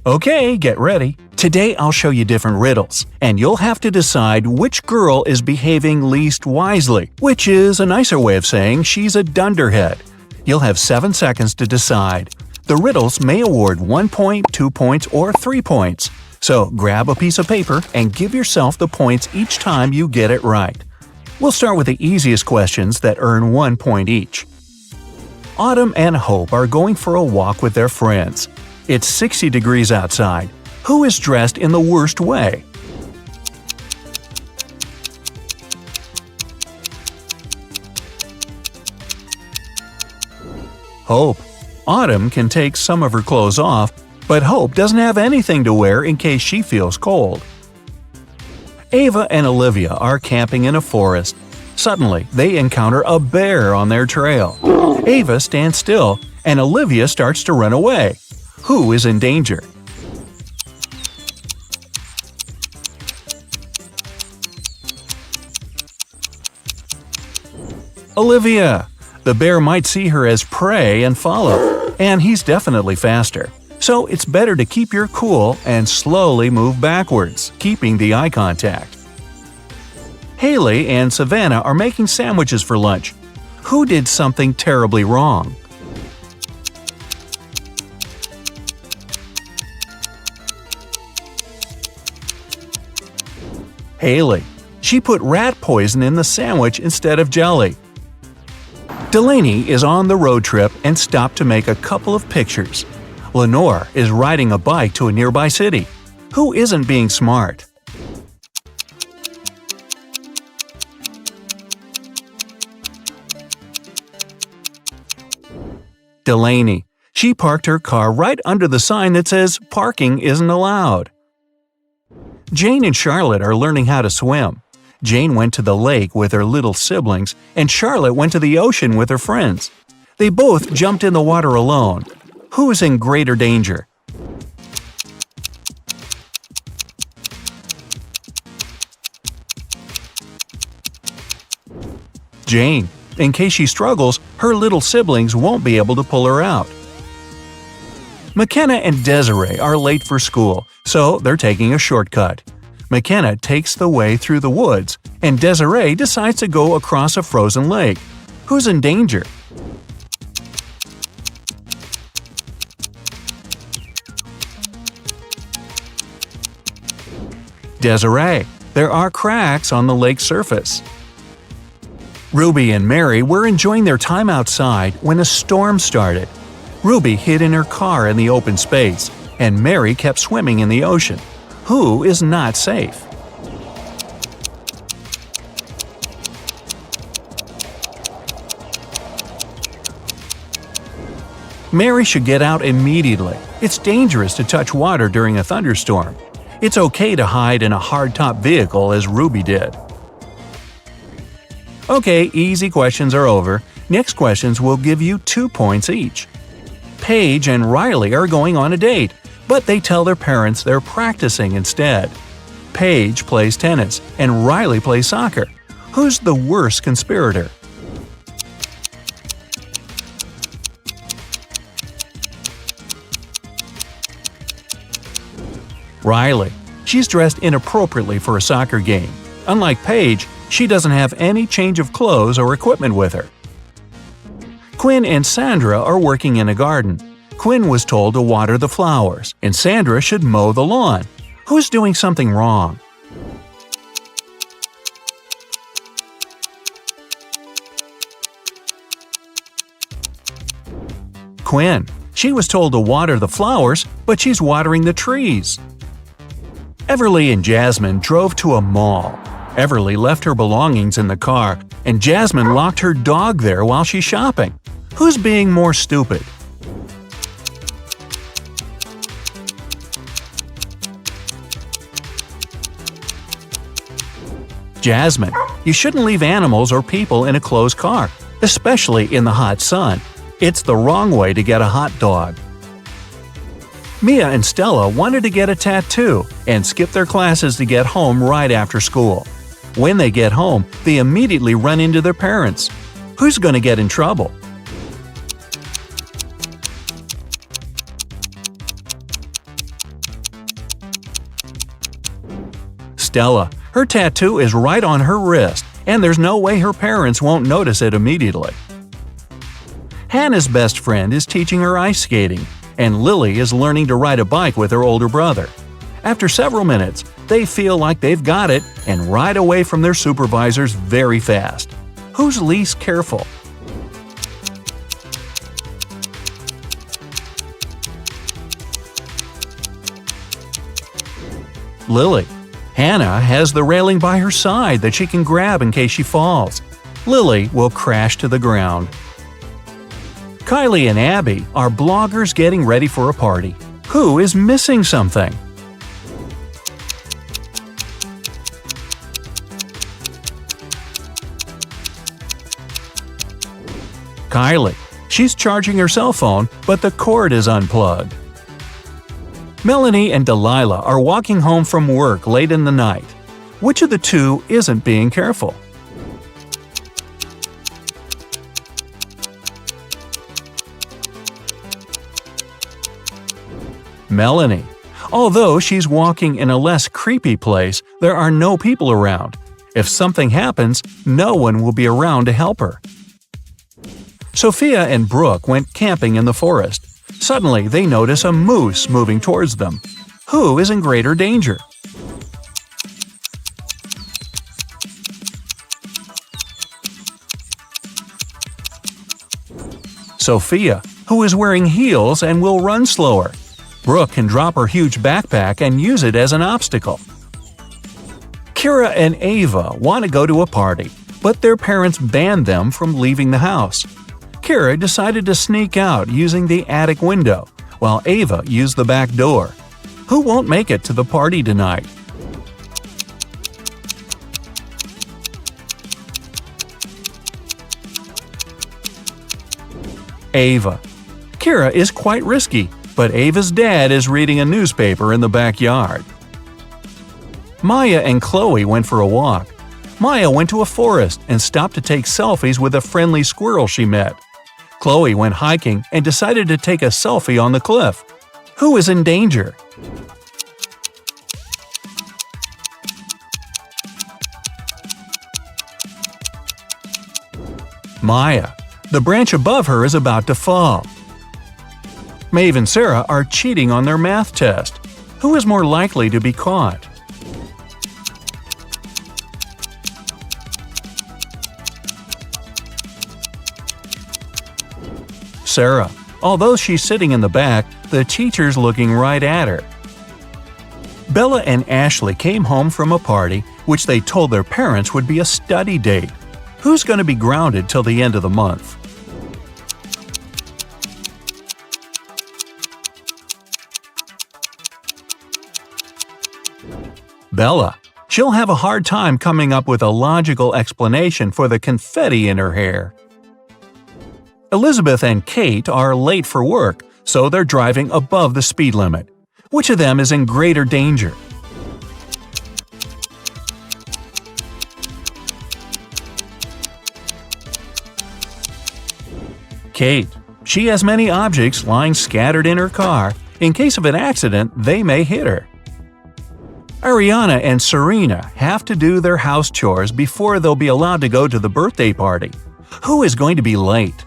Okay, get ready. Today I'll show you different riddles, and you'll have to decide which girl is behaving least wisely, which is a nicer way of saying she's a dunderhead. You'll have 7 seconds to decide. The riddles may award 1 point, 2 points, or 3 points. So grab a piece of paper and give yourself the points each time you get it right. We'll start with the easiest questions that earn 1 point each. Autumn and Hope are going for a walk with their friends. It's 60 degrees outside. Who is dressed in the worst way? Hope. Autumn can take some of her clothes off, but Hope doesn't have anything to wear in case she feels cold. Ava and Olivia are camping in a forest. Suddenly, they encounter a bear on their trail. Ava stands still, and Olivia starts to run away. Who is in danger? Olivia. The bear might see her as prey and follow, and he's definitely faster. So it's better to keep your cool and slowly move backwards, keeping the eye contact. Haley and Savannah are making sandwiches for lunch. Who did something terribly wrong? Haley. She put rat poison in the sandwich instead of jelly. Delaney is on the road trip and stopped to make a couple of pictures. Lenore is riding a bike to a nearby city. Who isn't being smart? Delaney. She parked her car right under the sign that says "Parking isn't allowed." Jane and Charlotte are learning how to swim. Jane went to the lake with her little siblings, and Charlotte went to the ocean with her friends. They both jumped in the water alone. Who is in greater danger? Jane. In case she struggles, her little siblings won't be able to pull her out. McKenna and Desiree are late for school, so they're taking a shortcut. McKenna takes the way through the woods, and Desiree decides to go across a frozen lake. Who's in danger? Desiree. There are cracks on the lake's surface. Ruby and Mary were enjoying their time outside when a storm started. Ruby hid in her car in the open space, and Mary kept swimming in the ocean. Who is not safe? Mary should get out immediately. It's dangerous to touch water during a thunderstorm. It's okay to hide in a hardtop vehicle as Ruby did. Okay, easy questions are over. Next questions will give you 2 points each. Paige and Riley are going on a date, but they tell their parents they're practicing instead. Paige plays tennis, and Riley plays soccer. Who's the worst conspirator? Riley. She's dressed inappropriately for a soccer game. Unlike Paige, she doesn't have any change of clothes or equipment with her. Quinn and Sandra are working in a garden. Quinn was told to water the flowers, and Sandra should mow the lawn. Who's doing something wrong? Quinn. She was told to water the flowers, but she's watering the trees. Everly and Jasmine drove to a mall. Everly left her belongings in the car, and Jasmine locked her dog there while she's shopping. Who's being more stupid? Jasmine. You shouldn't leave animals or people in a closed car, especially in the hot sun. It's the wrong way to get a hot dog. Mia and Stella wanted to get a tattoo and skip their classes to get home right after school. When they get home, they immediately run into their parents. Who's going to get in trouble? Stella. Her tattoo is right on her wrist, and there's no way her parents won't notice it immediately. Hannah's best friend is teaching her ice skating, and Lily is learning to ride a bike with her older brother. After several minutes, they feel like they've got it and ride away from their supervisors very fast. Who's least careful? Lily. Hannah has the railing by her side that she can grab in case she falls. Lily will crash to the ground. Kylie and Abby are bloggers getting ready for a party. Who is missing something? Kylie. She's charging her cell phone, but the cord is unplugged. Melanie and Delilah are walking home from work late in the night. Which of the two isn't being careful? Melanie. Although she's walking in a less creepy place, there are no people around. If something happens, no one will be around to help her. Sophia and Brooke went camping in the forest. Suddenly, they notice a moose moving towards them. Who is in greater danger? Sophia, who is wearing heels and will run slower. Brooke can drop her huge backpack and use it as an obstacle. Kira and Ava want to go to a party, but their parents banned them from leaving the house. Kira decided to sneak out using the attic window, while Ava used the back door. Who won't make it to the party tonight? Ava. Kira is quite risky, but Ava's dad is reading a newspaper in the backyard. Maya and Chloe went for a walk. Maya went to a forest and stopped to take selfies with a friendly squirrel she met. Chloe went hiking and decided to take a selfie on the cliff. Who is in danger? Maya. The branch above her is about to fall. Maeve and Sarah are cheating on their math test. Who is more likely to be caught? Sarah. Although she's sitting in the back, the teacher's looking right at her. Bella and Ashley came home from a party which they told their parents would be a study date. Who's going to be grounded till the end of the month? Bella. She'll have a hard time coming up with a logical explanation for the confetti in her hair. Elizabeth and Kate are late for work, so they're driving above the speed limit. Which of them is in greater danger? Kate. She has many objects lying scattered in her car. In case of an accident, they may hit her. Ariana and Serena have to do their house chores before they'll be allowed to go to the birthday party. Who is going to be late?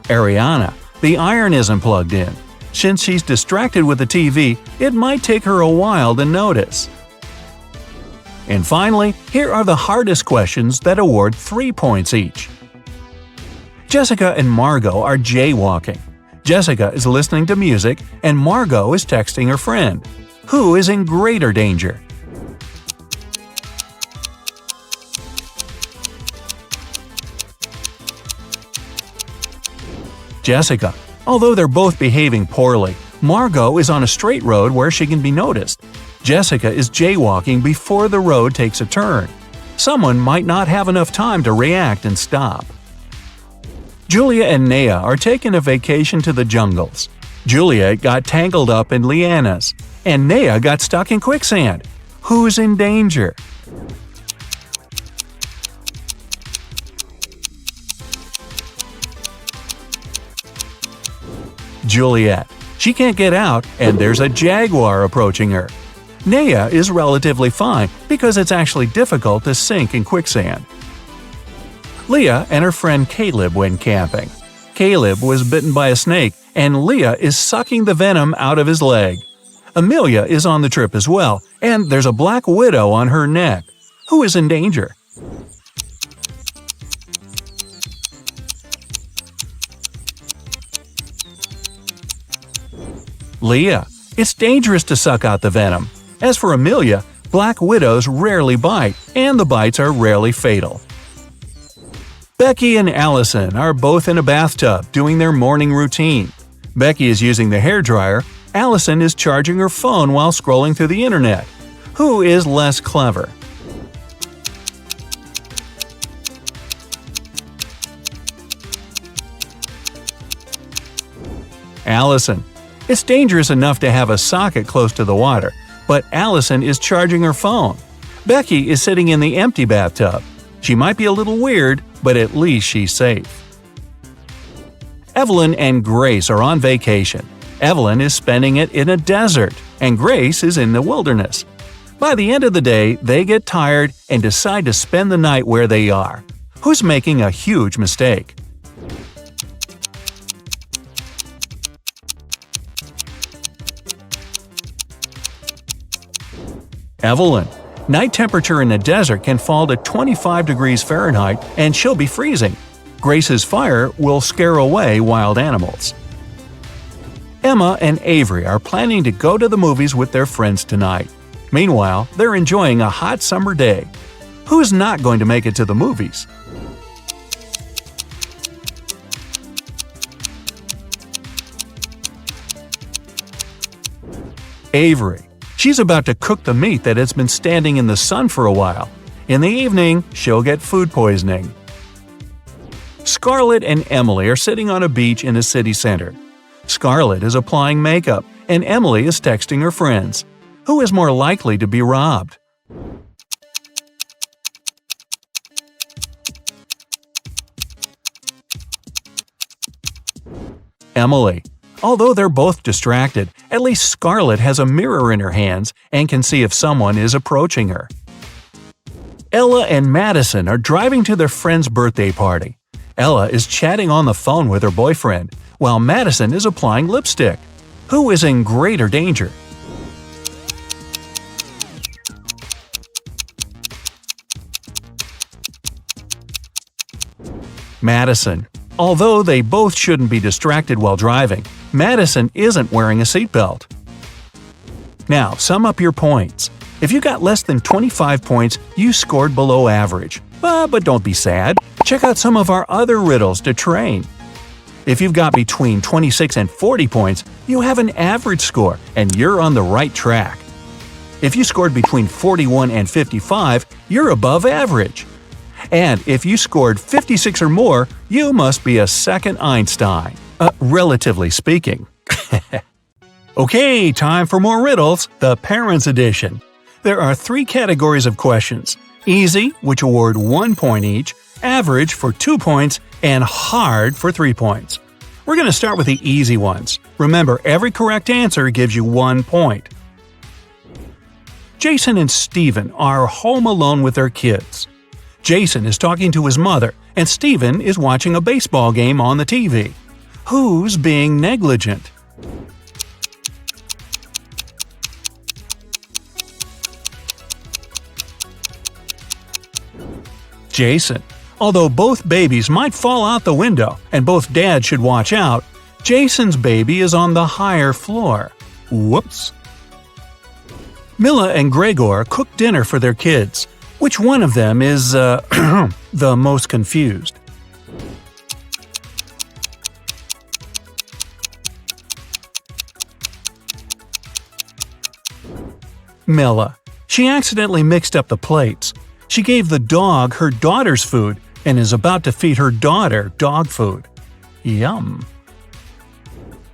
Ariana. The iron isn't plugged in. Since she's distracted with the TV, it might take her a while to notice. And finally, here are the hardest questions that award 3 points each. Jessica and Margot are jaywalking. Jessica is listening to music, and Margot is texting her friend. Who is in greater danger? Jessica. Although they're both behaving poorly, Margot is on a straight road where she can be noticed. Jessica is jaywalking before the road takes a turn. Someone might not have enough time to react and stop. Julia and Naya are taking a vacation to the jungles. Julia got tangled up in lianas, and Naya got stuck in quicksand. Who's in danger? Juliet. She can't get out, and there's a jaguar approaching her. Naya is relatively fine because it's actually difficult to sink in quicksand. Leah and her friend Caleb went camping. Caleb was bitten by a snake, and Leah is sucking the venom out of his leg. Amelia is on the trip as well, and there's a black widow on her neck. Who is in danger? Leah. It's dangerous to suck out the venom. As for Amelia, black widows rarely bite, and the bites are rarely fatal. Becky and Allison are both in a bathtub doing their morning routine. Becky is using the hairdryer. Allison is charging her phone while scrolling through the internet. Who is less clever? Allison. It's dangerous enough to have a socket close to the water, but Allison is charging her phone. Becky is sitting in the empty bathtub. She might be a little weird, but at least she's safe. Evelyn and Grace are on vacation. Evelyn is spending it in a desert, and Grace is in the wilderness. By the end of the day, they get tired and decide to spend the night where they are. Who's making a huge mistake? Evelyn. Night temperature in the desert can fall to 25 degrees Fahrenheit and she'll be freezing. Grace's fire will scare away wild animals. Emma and Avery are planning to go to the movies with their friends tonight. Meanwhile, they're enjoying a hot summer day. Who's not going to make it to the movies? Avery. She's about to cook the meat that has been standing in the sun for a while. In the evening, she'll get food poisoning. Scarlett and Emily are sitting on a beach in a city center. Scarlett is applying makeup, and Emily is texting her friends. Who is more likely to be robbed? Emily. Although they're both distracted, at least Scarlett has a mirror in her hands and can see if someone is approaching her. Ella and Madison are driving to their friend's birthday party. Ella is chatting on the phone with her boyfriend, while Madison is applying lipstick. Who is in greater danger? Madison. Although they both shouldn't be distracted while driving, Madison isn't wearing a seatbelt. Now, sum up your points. If you got less than 25 points, you scored below average. But don't be sad. Check out some of our other riddles to train. If you've got between 26 and 40 points, you have an average score, and you're on the right track. If you scored between 41 and 55, you're above average. And if you scored 56 or more, you must be a second Einstein. Relatively speaking. Okay, time for more riddles, the Parents Edition. There are 3 categories of questions: easy, which award 1 point each, average for 2 points, and hard for 3 points. We're going to start with the easy ones. Remember, every correct answer gives you 1 point. Jason and Steven are home alone with their kids. Jason is talking to his mother, and Steven is watching a baseball game on the TV. Who's being negligent? Jason. Although both babies might fall out the window and both dads should watch out, Jason's baby is on the higher floor. Whoops. Mila and Gregor cook dinner for their kids. Which one of them is, the most confused? Mila. She accidentally mixed up the plates. She gave the dog her daughter's food and is about to feed her daughter dog food. Yum.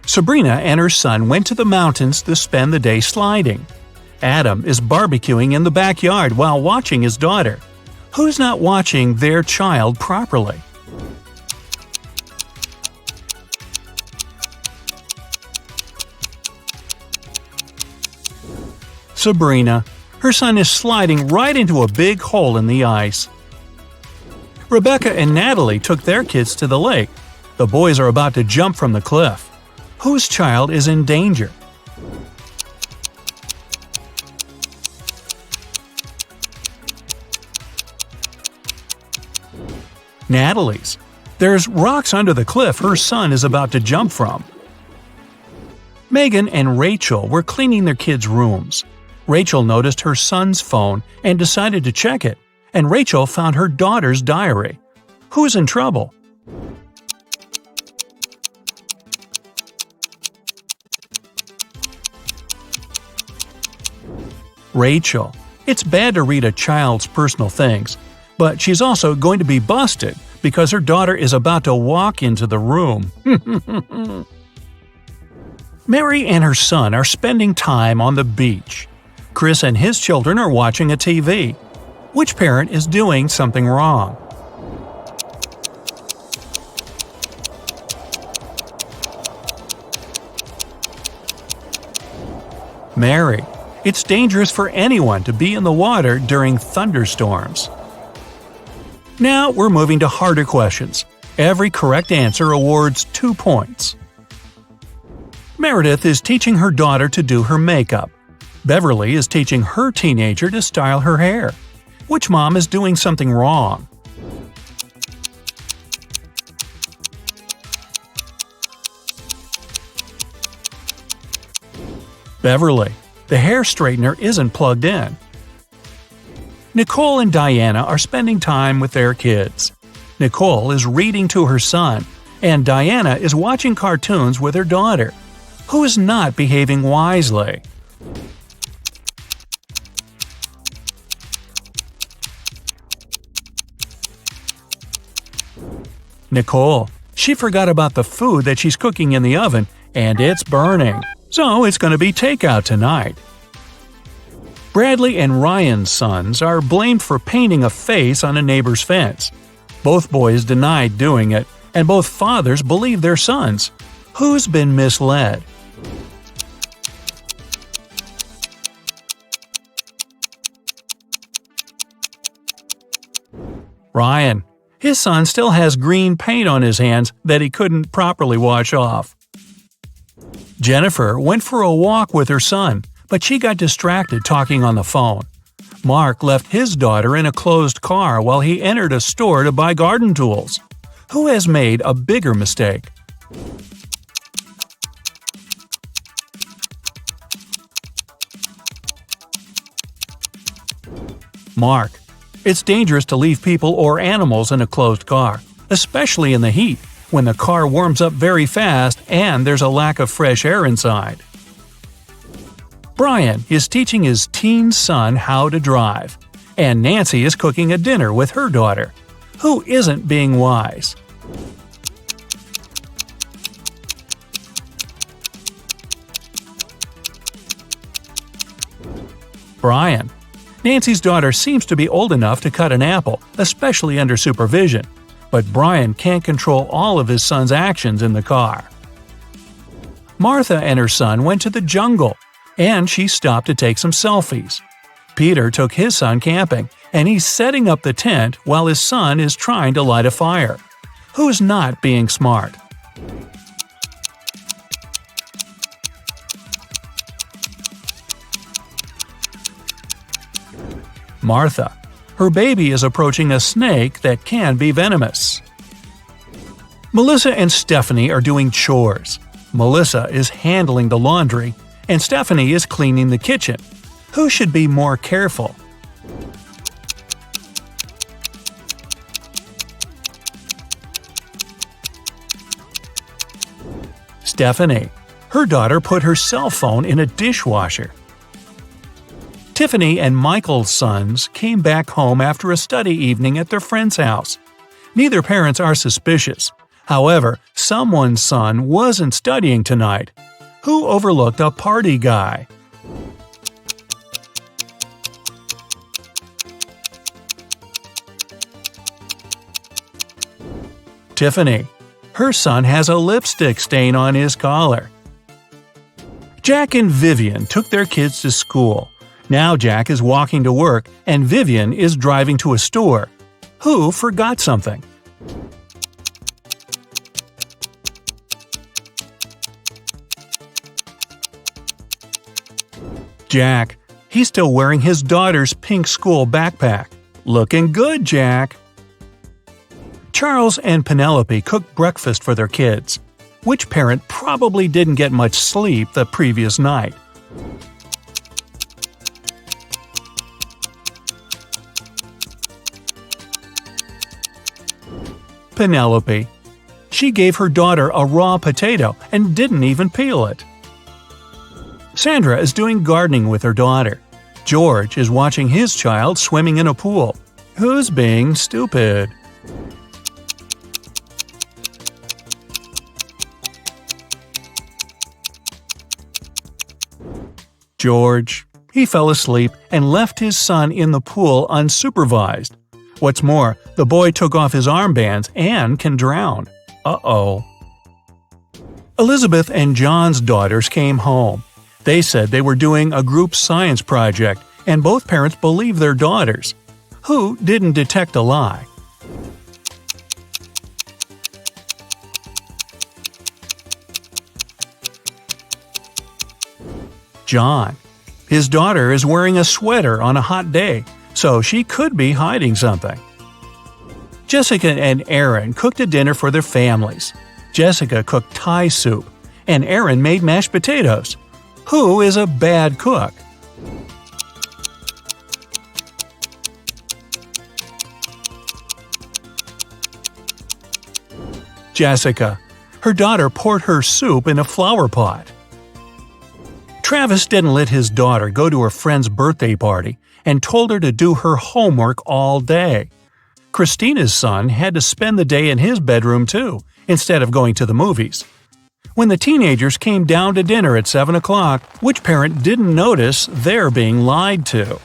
Sabrina and her son went to the mountains to spend the day sliding. Adam is barbecuing in the backyard while watching his daughter. Who's not watching their child properly? Sabrina. Her son is sliding right into a big hole in the ice. Rebecca and Natalie took their kids to the lake. The boys are about to jump from the cliff. Whose child is in danger? Natalie's. There's rocks under the cliff her son is about to jump from. Megan and Rachel were cleaning their kids' rooms. Rachel noticed her son's phone and decided to check it, and Rachel found her daughter's diary. Who's in trouble? Rachel. It's bad to read a child's personal things, but she's also going to be busted because her daughter is about to walk into the room. Mary and her son are spending time on the beach. Chris and his children are watching a TV. Which parent is doing something wrong? Mary. It's dangerous for anyone to be in the water during thunderstorms. Now we're moving to harder questions. Every correct answer awards 2 points. Meredith is teaching her daughter to do her makeup. Beverly is teaching her teenager to style her hair. Which mom is doing something wrong? Beverly. The hair straightener isn't plugged in. Nicole and Diana are spending time with their kids. Nicole is reading to her son, and Diana is watching cartoons with her daughter. Who is not behaving wisely? Nicole. She forgot about the food that she's cooking in the oven, and it's burning. So it's going to be takeout tonight. Bradley and Ryan's sons are blamed for painting a face on a neighbor's fence. Both boys denied doing it, and both fathers believe their sons. Who's been misled? Ryan. His son still has green paint on his hands that he couldn't properly wash off. Jennifer went for a walk with her son, but she got distracted talking on the phone. Mark left his daughter in a closed car while he entered a store to buy garden tools. Who has made a bigger mistake? Mark. It's dangerous to leave people or animals in a closed car, especially in the heat, when the car warms up very fast and there's a lack of fresh air inside. Brian is teaching his teen son how to drive, and Nancy is cooking a dinner with her daughter. Who isn't being wise? Brian. Nancy's daughter seems to be old enough to cut an apple, especially under supervision. But Brian can't control all of his son's actions in the car. Martha and her son went to the jungle, and she stopped to take some selfies. Peter took his son camping, and he's setting up the tent while his son is trying to light a fire. Who's not being smart? Martha. Her baby is approaching a snake that can be venomous. Melissa and Stephanie are doing chores. Melissa is handling the laundry, and Stephanie is cleaning the kitchen. Who should be more careful? Stephanie. Her daughter put her cell phone in a dishwasher. Tiffany and Michael's sons came back home after a study evening at their friend's house. Neither parents are suspicious. However, someone's son wasn't studying tonight. Who overlooked a party guy? Tiffany. Her son has a lipstick stain on his collar. Jack and Vivian took their kids to school. Now Jack is walking to work and Vivian is driving to a store. Who forgot something? Jack. He's still wearing his daughter's pink school backpack. Looking good, Jack. Charles and Penelope cooked breakfast for their kids. Which parent probably didn't get much sleep the previous night? Penelope. She gave her daughter a raw potato and didn't even peel it. Sandra is doing gardening with her daughter. George is watching his child swimming in a pool. Who's being stupid? George. He fell asleep and left his son in the pool unsupervised. What's more, the boy took off his armbands and can drown. Uh-oh. Elizabeth and John's daughters came home. They said they were doing a group science project, and both parents believed their daughters. Who didn't detect a lie? John. His daughter is wearing a sweater on a hot day, so she could be hiding something. Jessica and Aaron cooked a dinner for their families. Jessica cooked Thai soup, and Aaron made mashed potatoes. Who is a bad cook? Jessica. Her daughter poured her soup in a flower pot. Travis didn't let his daughter go to her friend's birthday party and told her to do her homework all day. Christina's son had to spend the day in his bedroom too, instead of going to the movies. When the teenagers came down to dinner at 7 o'clock, which parent didn't notice they're being lied to?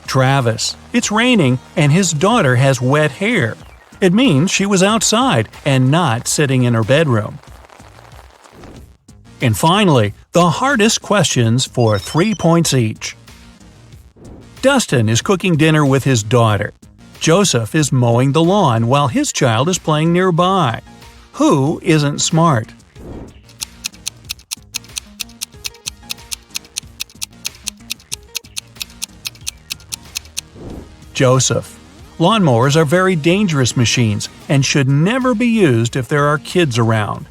Travis. It's raining and his daughter has wet hair. It means she was outside and not sitting in her bedroom. And finally, the hardest questions for 3 points each. Dustin is cooking dinner with his daughter. Joseph is mowing the lawn while his child is playing nearby. Who isn't smart? Joseph. Lawnmowers are very dangerous machines and should never be used if there are kids around.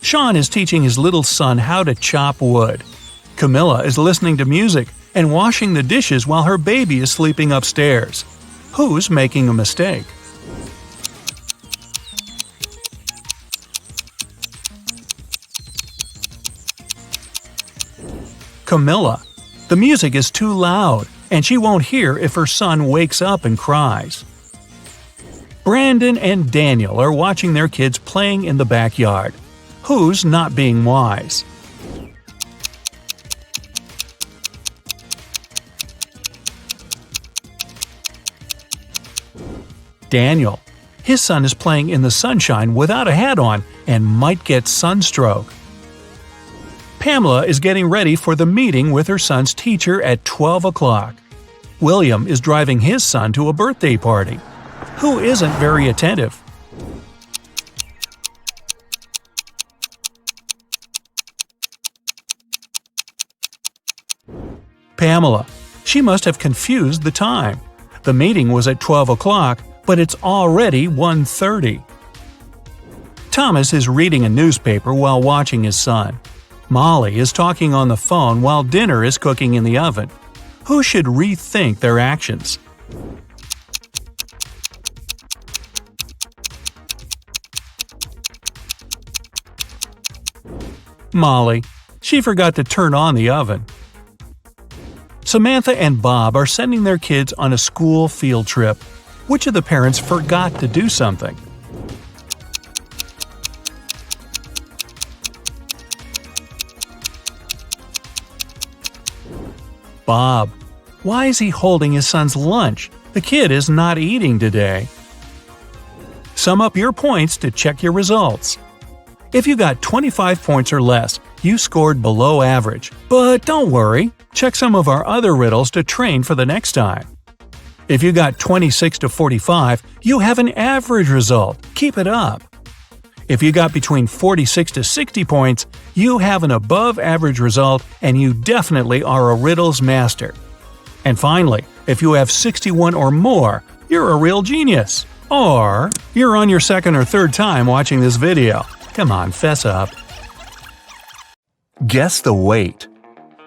Sean is teaching his little son how to chop wood. Camilla is listening to music and washing the dishes while her baby is sleeping upstairs. Who's making a mistake? Camilla. The music is too loud, and she won't hear if her son wakes up and cries. Brandon and Daniel are watching their kids playing in the backyard. Who's not being wise? Daniel. His son is playing in the sunshine without a hat on and might get sunstroke. Pamela is getting ready for the meeting with her son's teacher at 12 o'clock. William is driving his son to a birthday party. Who isn't very attentive? Pamela. She must have confused the time. The meeting was at 12 o'clock, but it's already 1:30. Thomas is reading a newspaper while watching his son. Molly is talking on the phone while dinner is cooking in the oven. Who should rethink their actions? Molly. She forgot to turn on the oven. Samantha and Bob are sending their kids on a school field trip. Which of the parents forgot to do something? Bob. Why is he holding his son's lunch? The kid is not eating today. Sum up your points to check your results. If you got 25 points or less, you scored below average. But don't worry, check some of our other riddles to train for the next time. If you got 26 to 45, you have an average result. Keep it up. If you got between 46 to 60 points, you have an above-average result and you definitely are a riddles master. And finally, if you have 61 or more, you're a real genius. Or you're on your second or third time watching this video. Come on, fess up. Guess the weight.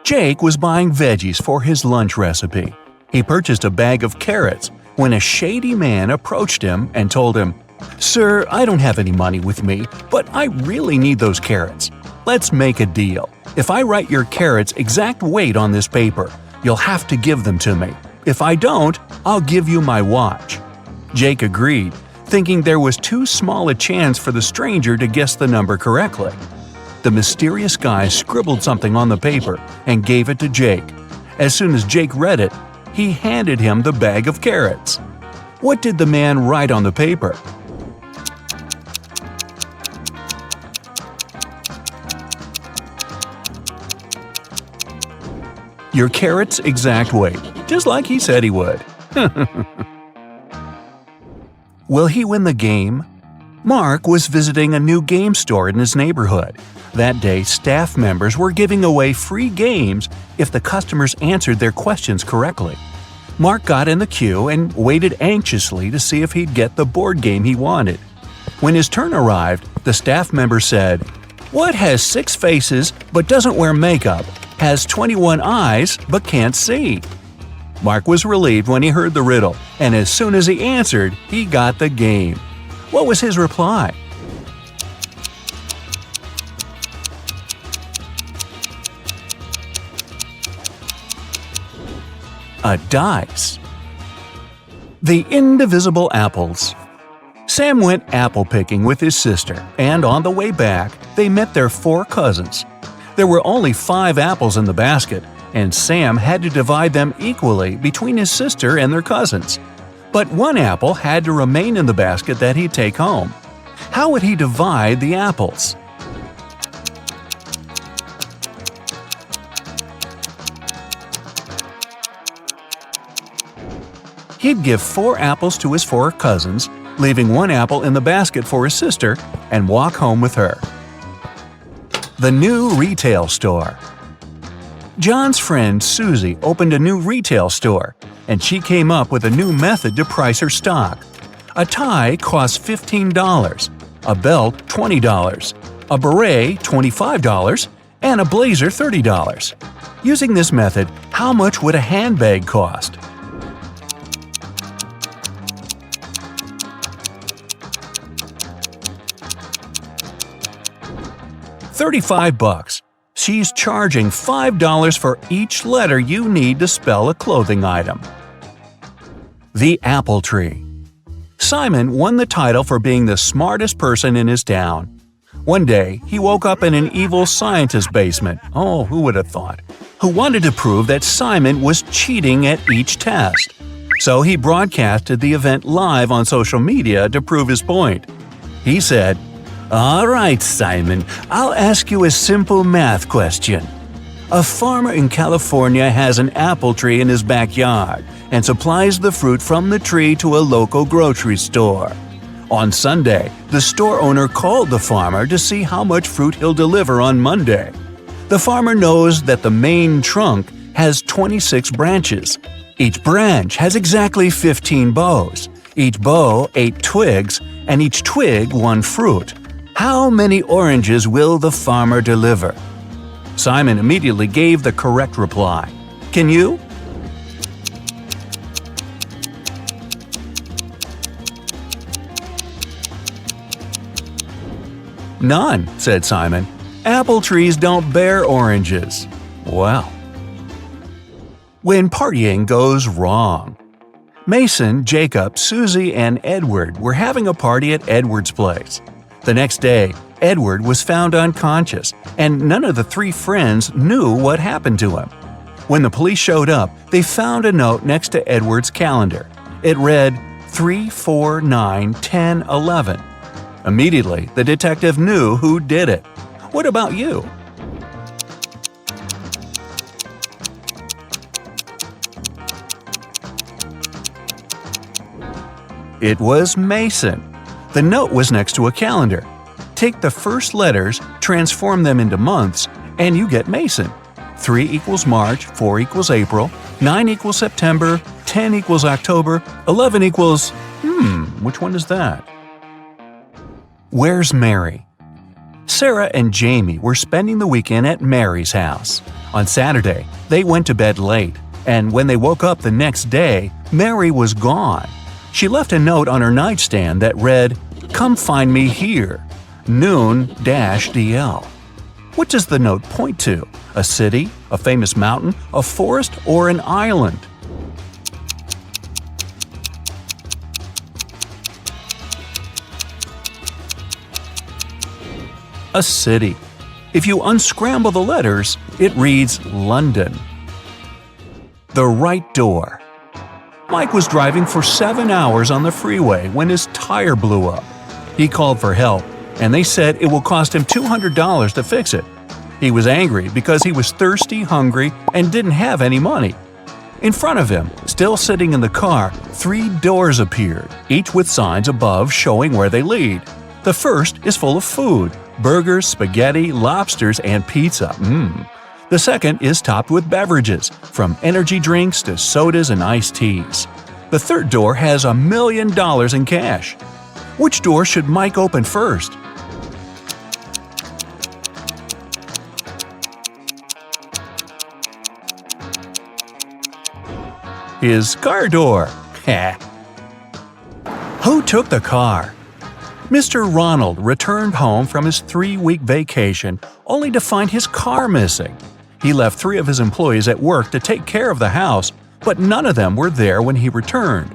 Jake was buying veggies for his lunch recipe. He purchased a bag of carrots when a shady man approached him and told him, "Sir, I don't have any money with me, but I really need those carrots. Let's make a deal. If I write your carrots' exact weight on this paper, you'll have to give them to me. If I don't, I'll give you my watch." Jake agreed, thinking there was too small a chance for the stranger to guess the number correctly. The mysterious guy scribbled something on the paper and gave it to Jake. As soon as Jake read it, he handed him the bag of carrots. What did the man write on the paper? Your carrot's exact weight, just like he said he would. Will he win the game? Mark was visiting a new game store in his neighborhood. That day, staff members were giving away free games if the customers answered their questions correctly. Mark got in the queue and waited anxiously to see if he'd get the board game he wanted. When his turn arrived, the staff member said, "What has 6 faces but doesn't wear makeup, has 21 eyes but can't see?" Mark was relieved when he heard the riddle, and as soon as he answered, he got the game. What was his reply? A dice. The indivisible apples. Sam went apple picking with his sister, and on the way back, they met their 4 cousins. There were only 5 apples in the basket, and Sam had to divide them equally between his sister and their cousins. But 1 apple had to remain in the basket that he'd take home. How would he divide the apples? He'd give 4 apples to his 4 cousins, leaving 1 apple in the basket for his sister, and walk home with her. The new retail store. John's friend Susie opened a new retail store, and she came up with a new method to price her stock. A tie cost $15, a belt $20, a beret $25, and a blazer $30. Using this method, how much would a handbag cost? $35. She's charging $5 for each letter you need to spell a clothing item. The apple tree. Simon won the title for being the smartest person in his town. One day, he woke up in an evil scientist's basement – oh, who would have thought – who wanted to prove that Simon was cheating at each test. So he broadcasted the event live on social media to prove his point. He said, "All right, Simon, I'll ask you a simple math question. A farmer in California has an apple tree in his backyard and supplies the fruit from the tree to a local grocery store. On Sunday, the store owner called the farmer to see how much fruit he'll deliver on Monday. The farmer knows that the main trunk has 26 branches. Each branch has exactly 15 boughs, each bough 8 twigs, and each twig 1 fruit. How many oranges will the farmer deliver?" Simon immediately gave the correct reply. Can you? "None," said Simon. "Apple trees don't bear oranges." Well. When partying goes wrong. Mason, Jacob, Susie, and Edward were having a party at Edward's place. The next day, Edward was found unconscious, and none of the 3 friends knew what happened to him. When the police showed up, they found a note next to Edward's calendar. It read, 3, 4, 9, 10, 11. Immediately, the detective knew who did it. What about you? It was Mason. The note was next to a calendar. Take the first letters, transform them into months, and you get Mason. 3 equals March, 4 equals April, 9 equals September, 10 equals October, 11 equals… which one is that? Where's Mary? Sarah and Jamie were spending the weekend at Mary's house. On Saturday, they went to bed late, and when they woke up the next day, Mary was gone. She left a note on her nightstand that read, "Come find me here, noon-DL." What does the note point to? A city, a famous mountain, a forest, or an island? A city. If you unscramble the letters, it reads London. The right door. Mike was driving for 7 hours on the freeway when his tire blew up. He called for help, and they said it will cost him $200 to fix it. He was angry because he was thirsty, hungry, and didn't have any money. In front of him, still sitting in the car, 3 doors appeared, each with signs above showing where they lead. The first is full of food: burgers, spaghetti, lobsters, and pizza. The second is topped with beverages, from energy drinks to sodas and iced teas. The third door has $1 million in cash. Which door should Mike open first? His car door. Who took the car? Mr. Ronald returned home from his 3-week vacation only to find his car missing. He left 3 of his employees at work to take care of the house, but none of them were there when he returned.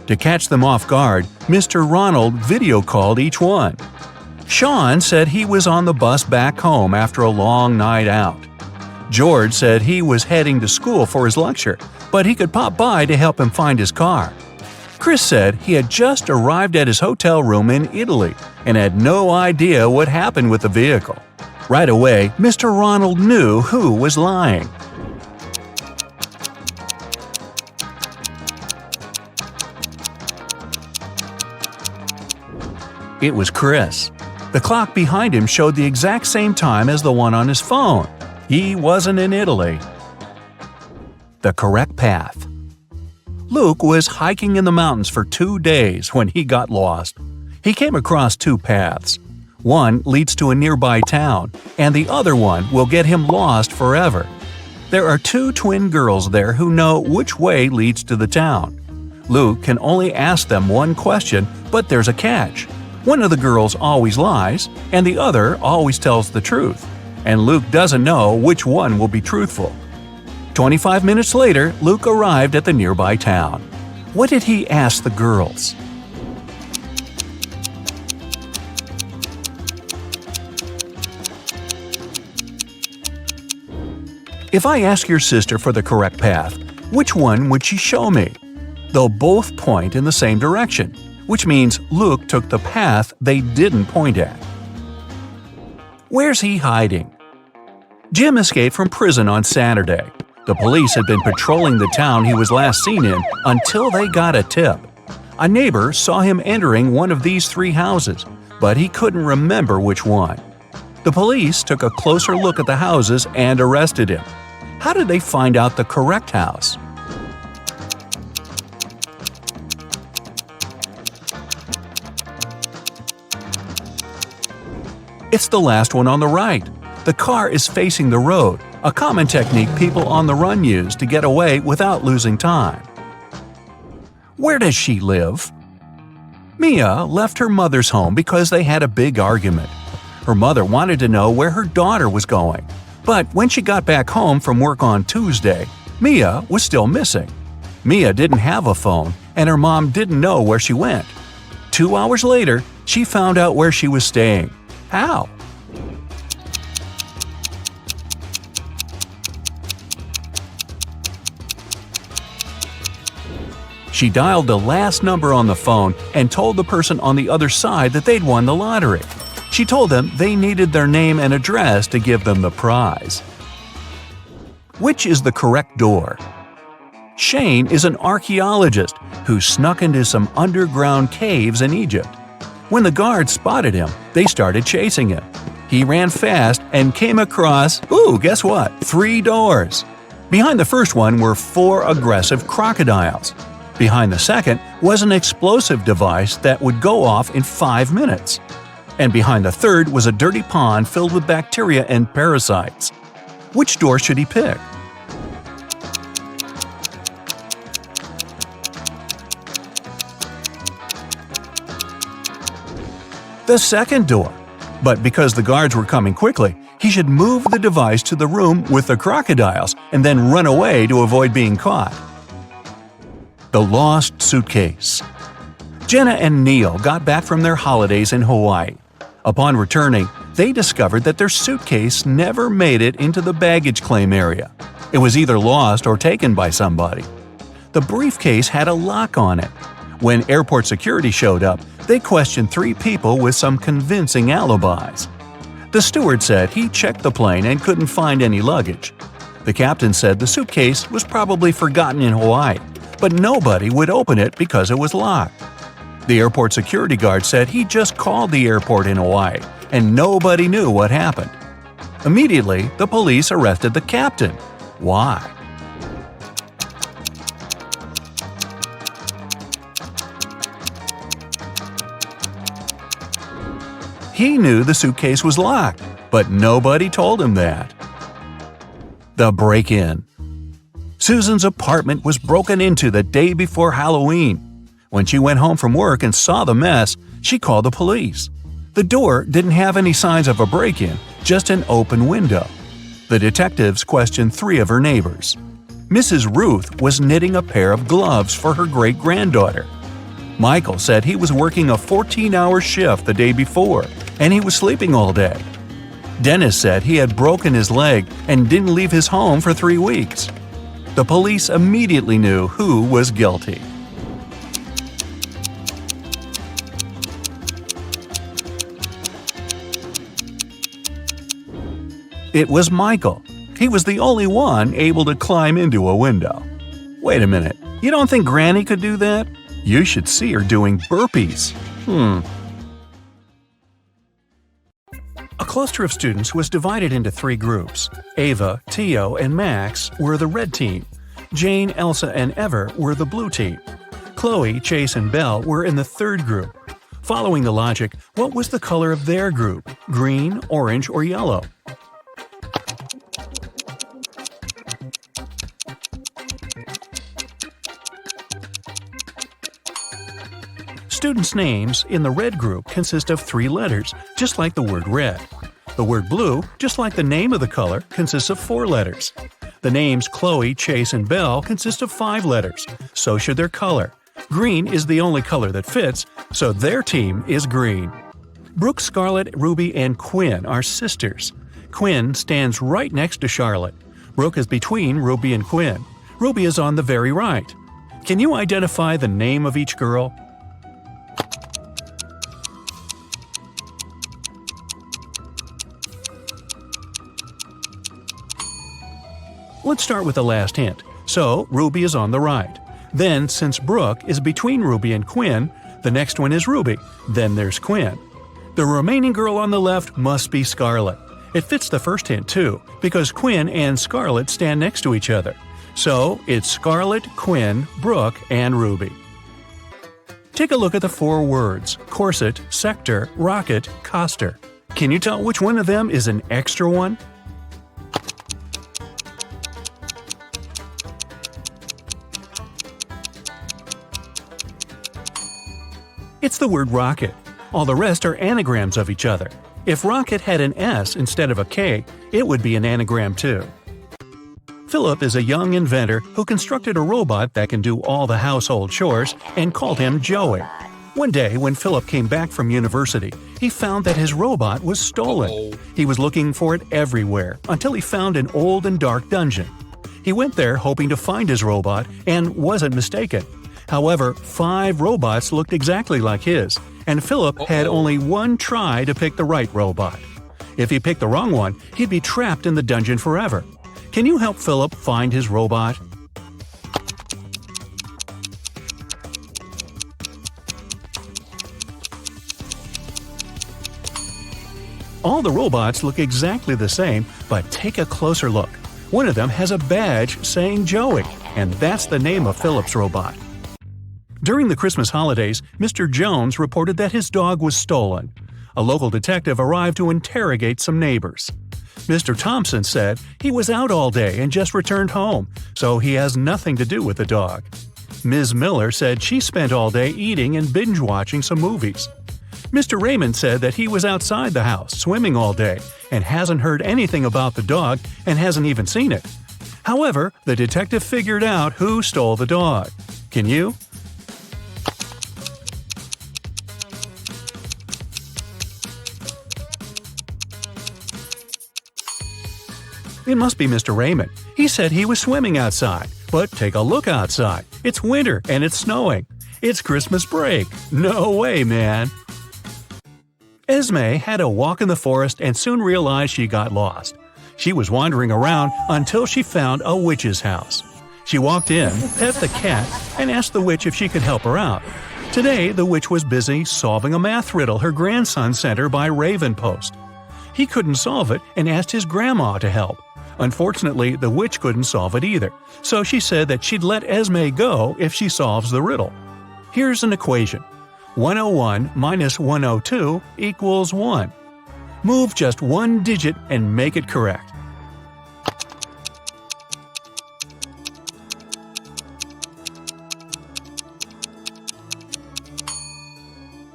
To catch them off guard, Mr. Ronald video called each one. Sean said he was on the bus back home after a long night out. George said he was heading to school for his lecture, but he could pop by to help him find his car. Chris said he had just arrived at his hotel room in Italy and had no idea what happened with the vehicle. Right away, Mr. Ronald knew who was lying. It was Chris. The clock behind him showed the exact same time as the one on his phone. He wasn't in Italy. The correct path. Luke was hiking in the mountains for 2 days when he got lost. He came across 2 paths. One leads to a nearby town, and the other one will get him lost forever. There are 2 twin girls there who know which way leads to the town. Luke can only ask them one question, but there's a catch. One of the girls always lies, and the other always tells the truth. And Luke doesn't know which one will be truthful. 25 minutes later, Luke arrived at the nearby town. What did he ask the girls? If I ask your sister for the correct path, which one would she show me? They'll both point in the same direction, which means Luke took the path they didn't point at. Where's he hiding? Jim escaped from prison on Saturday. The police had been patrolling the town he was last seen in until they got a tip. A neighbor saw him entering one of these 3 houses, but he couldn't remember which one. The police took a closer look at the houses and arrested him. How did they find out the correct house? It's the last one on the right. The car is facing the road, a common technique people on the run use to get away without losing time. Where does she live? Mia left her mother's home because they had a big argument. Her mother wanted to know where her daughter was going, but when she got back home from work on Tuesday, Mia was still missing. Mia didn't have a phone, and her mom didn't know where she went. 2 hours later, she found out where she was staying. How? She dialed the last number on the phone and told the person on the other side that they'd won the lottery. She told them they needed their name and address to give them the prize. Which is the correct door? Shane is an archaeologist who snuck into some underground caves in Egypt. When the guards spotted him, they started chasing him. He ran fast and came across, guess what? 3 doors. Behind the first one were 4 aggressive crocodiles. Behind the second was an explosive device that would go off in 5 minutes. And behind the third was a dirty pond filled with bacteria and parasites. Which door should he pick? The second door. But because the guards were coming quickly, he should move the device to the room with the crocodiles and then run away to avoid being caught. The Lost Suitcase. Jenna and Neil got back from their holidays in Hawaii. Upon returning, they discovered that their suitcase never made it into the baggage claim area. It was either lost or taken by somebody. The briefcase had a lock on it. When airport security showed up, they questioned 3 people with some convincing alibis. The steward said he checked the plane and couldn't find any luggage. The captain said the suitcase was probably forgotten in Hawaii, but nobody would open it because it was locked. The airport security guard said he just called the airport in Hawaii, and nobody knew what happened. Immediately, the police arrested the captain. Why? He knew the suitcase was locked, but nobody told him that. The break-in. Susan's apartment was broken into the day before Halloween. When she went home from work and saw the mess, she called the police. The door didn't have any signs of a break-in, just an open window. The detectives questioned 3 of her neighbors. Mrs. Ruth was knitting a pair of gloves for her great-granddaughter. Michael said he was working a 14-hour shift the day before, and he was sleeping all day. Dennis said he had broken his leg and didn't leave his home for 3 weeks. The police immediately knew who was guilty. It was Michael. He was the only one able to climb into a window. Wait a minute, you don't think Granny could do that? You should see her doing burpees. A cluster of students was divided into 3 groups. Ava, Tio, and Max were the red team. Jane, Elsa, and Ever were the blue team. Chloe, Chase, and Belle were in the 3rd group. Following the logic, what was the color of their group? Green, orange, or yellow? Students' names in the red group consist of 3 letters, just like the word red. The word blue, just like the name of the color, consists of 4 letters. The names Chloe, Chase, and Belle consist of 5 letters, so should their color. Green is the only color that fits, so their team is green. Brooke, Scarlett, Ruby, and Quinn are sisters. Quinn stands right next to Charlotte. Brooke is between Ruby and Quinn. Ruby is on the very right. Can you identify the name of each girl? Let's start with the last hint. So, Ruby is on the right. Then, since Brooke is between Ruby and Quinn, the next one is Ruby. Then there's Quinn. The remaining girl on the left must be Scarlett. It fits the first hint too, because Quinn and Scarlett stand next to each other. So, it's Scarlett, Quinn, Brooke, and Ruby. Take a look at the 4 words: corset, sector, rocket, coster. Can you tell which one of them is an extra one? It's the word rocket. All the rest are anagrams of each other. If rocket had an S instead of a K, it would be an anagram too. Philip is a young inventor who constructed a robot that can do all the household chores and called him Joey. One day, when Philip came back from university, he found that his robot was stolen. He was looking for it everywhere until he found an old and dark dungeon. He went there hoping to find his robot and wasn't mistaken. However, 5 robots looked exactly like his, and Philip had only one try to pick the right robot. If he picked the wrong one, he'd be trapped in the dungeon forever. Can you help Philip find his robot? All the robots look exactly the same, but take a closer look. One of them has a badge saying Joey, and that's the name of Philip's robot. During the Christmas holidays, Mr. Jones reported that his dog was stolen. A local detective arrived to interrogate some neighbors. Mr. Thompson said he was out all day and just returned home, so he has nothing to do with the dog. Ms. Miller said she spent all day eating and binge-watching some movies. Mr. Raymond said that he was outside the house swimming all day and hasn't heard anything about the dog and hasn't even seen it. However, the detective figured out who stole the dog. Can you? It must be Mr. Raymond. He said he was swimming outside. But take a look outside. It's winter and it's snowing. It's Christmas break. No way, man. Esme had a walk in the forest and soon realized she got lost. She was wandering around until she found a witch's house. She walked in, pet the cat, and asked the witch if she could help her out. Today, the witch was busy solving a math riddle her grandson sent her by Raven Post. He couldn't solve it and asked his grandma to help. Unfortunately, the witch couldn't solve it either, so she said that she'd let Esme go if she solves the riddle. Here's an equation. 101 minus 102 equals 1. Move just one digit and make it correct.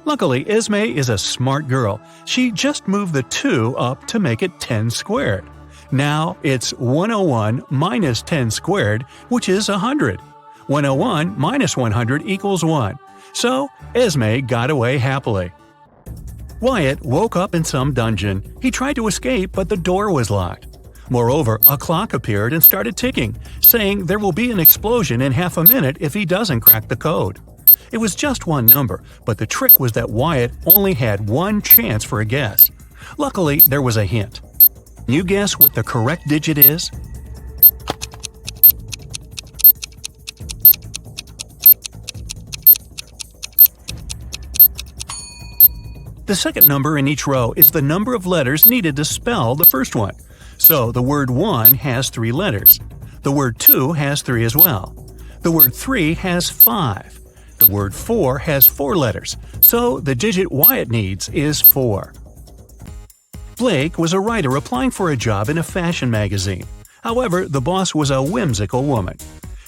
Luckily, Esme is a smart girl. She just moved the 2 up to make it 10 squared. Now it's 101 minus 10 squared, which is 100. 101 minus 100 equals 1. So, Esme got away happily. Wyatt woke up in some dungeon. He tried to escape, but the door was locked. Moreover, a clock appeared and started ticking, saying there will be an explosion in half a minute if he doesn't crack the code. It was just one number, but the trick was that Wyatt only had one chance for a guess. Luckily, there was a hint. Can you guess what the correct digit is? The second number in each row is the number of letters needed to spell the first one. So the word 1 has 3 letters. The word 2 has 3 as well. The word 3 has 5. The word 4 has 4 letters, so the digit Wyatt needs is 4. Blake was a writer applying for a job in a fashion magazine. However, the boss was a whimsical woman.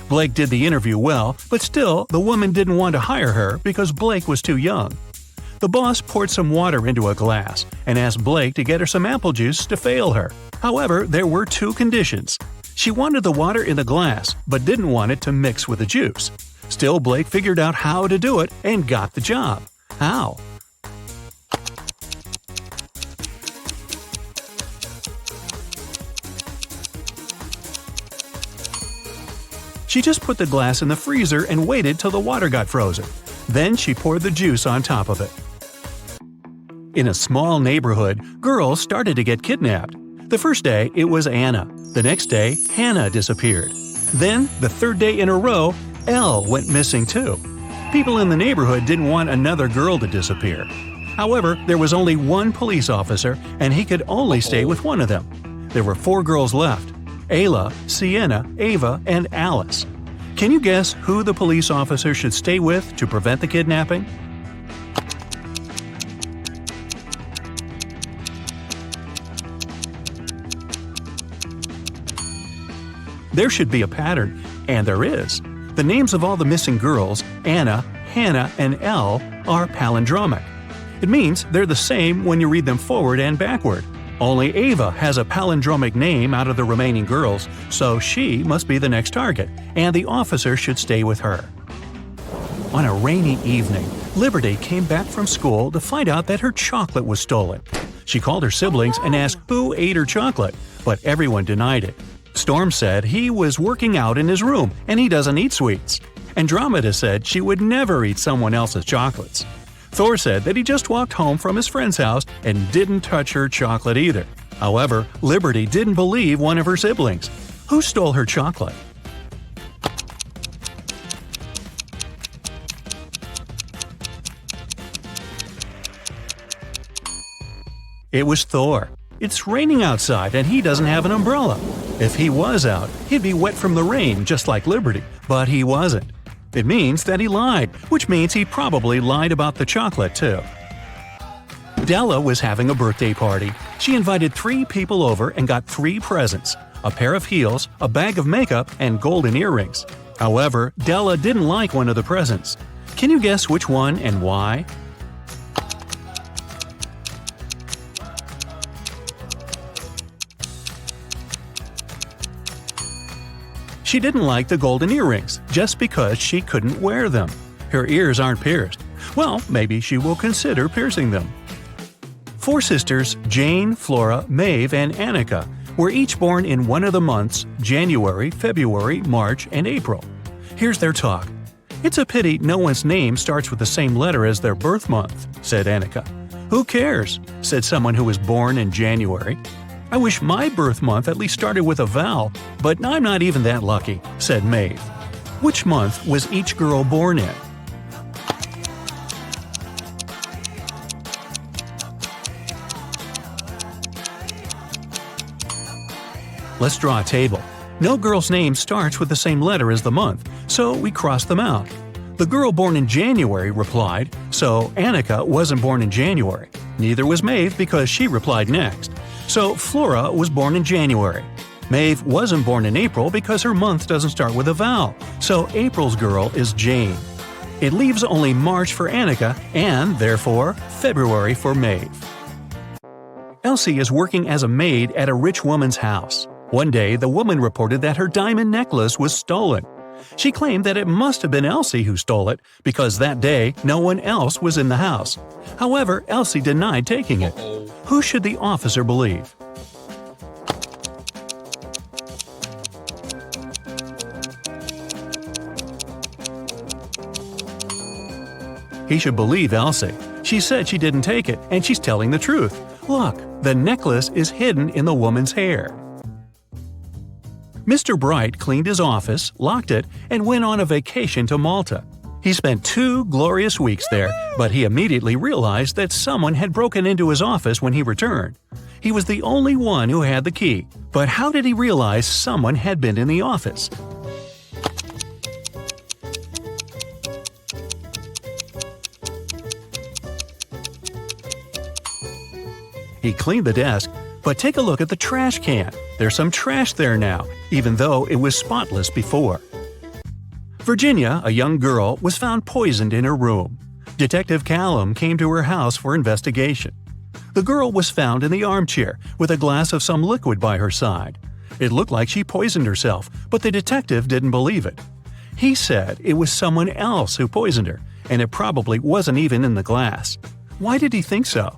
Blake did the interview well, but still, the woman didn't want to hire her because Blake was too young. The boss poured some water into a glass and asked Blake to get her some apple juice to fail her. However, there were 2 conditions. She wanted the water in the glass, but didn't want it to mix with the juice. Still, Blake figured out how to do it and got the job. How? She just put the glass in the freezer and waited till the water got frozen. Then she poured the juice on top of it. In a small neighborhood, girls started to get kidnapped. The first day, it was Anna. The next day, Hannah disappeared. Then, the third day in a row, Elle went missing too. People in the neighborhood didn't want another girl to disappear. However, there was only one police officer, and he could only stay with one of them. There were 4 girls left: Ayla, Sienna, Ava, and Alice. Can you guess who the police officer should stay with to prevent the kidnapping? There should be a pattern, and there is. The names of all the missing girls, Anna, Hannah, and Elle, are palindromic. It means they're the same when you read them forward and backward. Only Ava has a palindromic name out of the remaining girls, so she must be the next target, and the officer should stay with her. On a rainy evening, Liberty came back from school to find out that her chocolate was stolen. She called her siblings and asked who ate her chocolate, but everyone denied it. Storm said he was working out in his room and he doesn't eat sweets. Andromeda said she would never eat someone else's chocolates. Thor said that he just walked home from his friend's house and didn't touch her chocolate either. However, Liberty didn't believe one of her siblings. Who stole her chocolate? It was Thor. It's raining outside and he doesn't have an umbrella. If he was out, he'd be wet from the rain just like Liberty, but he wasn't. It means that he lied, which means he probably lied about the chocolate too. Della was having a birthday party. She invited 3 people over and got 3 presents: a pair of heels, a bag of makeup, and golden earrings. However, Della didn't like one of the presents. Can you guess which one and why? She didn't like the golden earrings just because she couldn't wear them. Her ears aren't pierced. Well, maybe she will consider piercing them. 4 sisters, Jane, Flora, Maeve, and Annika, were each born in one of the months January, February, March, and April. Here's their talk. "It's a pity no one's name starts with the same letter as their birth month," said Annika. "Who cares?" said someone who was born in January. "I wish my birth month at least started with a vowel, but I'm not even that lucky," said Maeve. Which month was each girl born in? Let's draw a table. No girl's name starts with the same letter as the month, so we cross them out. The girl born in January replied, so Annika wasn't born in January. Neither was Maeve because she replied next. So Flora was born in January. Maeve wasn't born in April because her month doesn't start with a vowel, so April's girl is Jane. It leaves only March for Annika and, therefore, February for Maeve. Elsie is working as a maid at a rich woman's house. One day, the woman reported that her diamond necklace was stolen. She claimed that it must have been Elsie who stole it because that day no one else was in the house. However, Elsie denied taking it. Who should the officer believe? He should believe Elsie. She said she didn't take it, and she's telling the truth. Look, the necklace is hidden in the woman's hair. Mr. Bright cleaned his office, locked it, and went on a vacation to Malta. He spent 2 glorious weeks there, but he immediately realized that someone had broken into his office when he returned. He was the only one who had the key, but how did he realize someone had been in the office? He cleaned the desk, but take a look at the trash can. There's some trash there now, even though it was spotless before. Virginia, a young girl, was found poisoned in her room. Detective Callum came to her house for investigation. The girl was found in the armchair with a glass of some liquid by her side. It looked like she poisoned herself, but the detective didn't believe it. He said it was someone else who poisoned her, and it probably wasn't even in the glass. Why did he think so?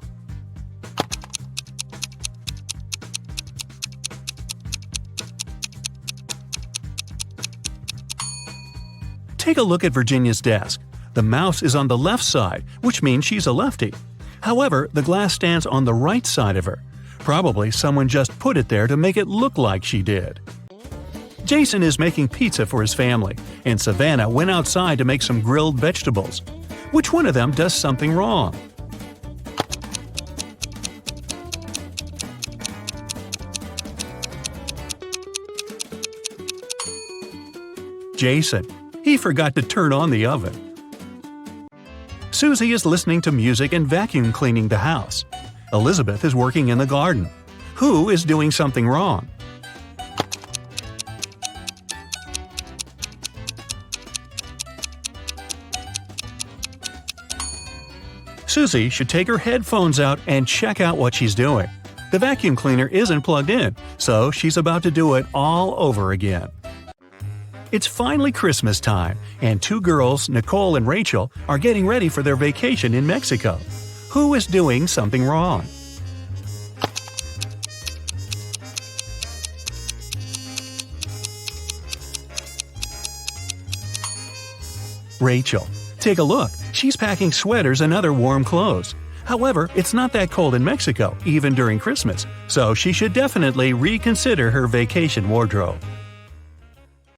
Take a look at Virginia's desk. The mouse is on the left side, which means she's a lefty. However, the glass stands on the right side of her. Probably someone just put it there to make it look like she did. Jason is making pizza for his family, and Savannah went outside to make some grilled vegetables. Which one of them does something wrong? Jason. He forgot to turn on the oven. Susie is listening to music and vacuum cleaning the house. Elizabeth is working in the garden. Who is doing something wrong? Susie should take her headphones out and check out what she's doing. The vacuum cleaner isn't plugged in, so she's about to do it all over again. It's finally Christmas time, and 2 girls, Nicole and Rachel, are getting ready for their vacation in Mexico. Who is doing something wrong? Rachel. Take a look, she's packing sweaters and other warm clothes. However, it's not that cold in Mexico, even during Christmas, so she should definitely reconsider her vacation wardrobe.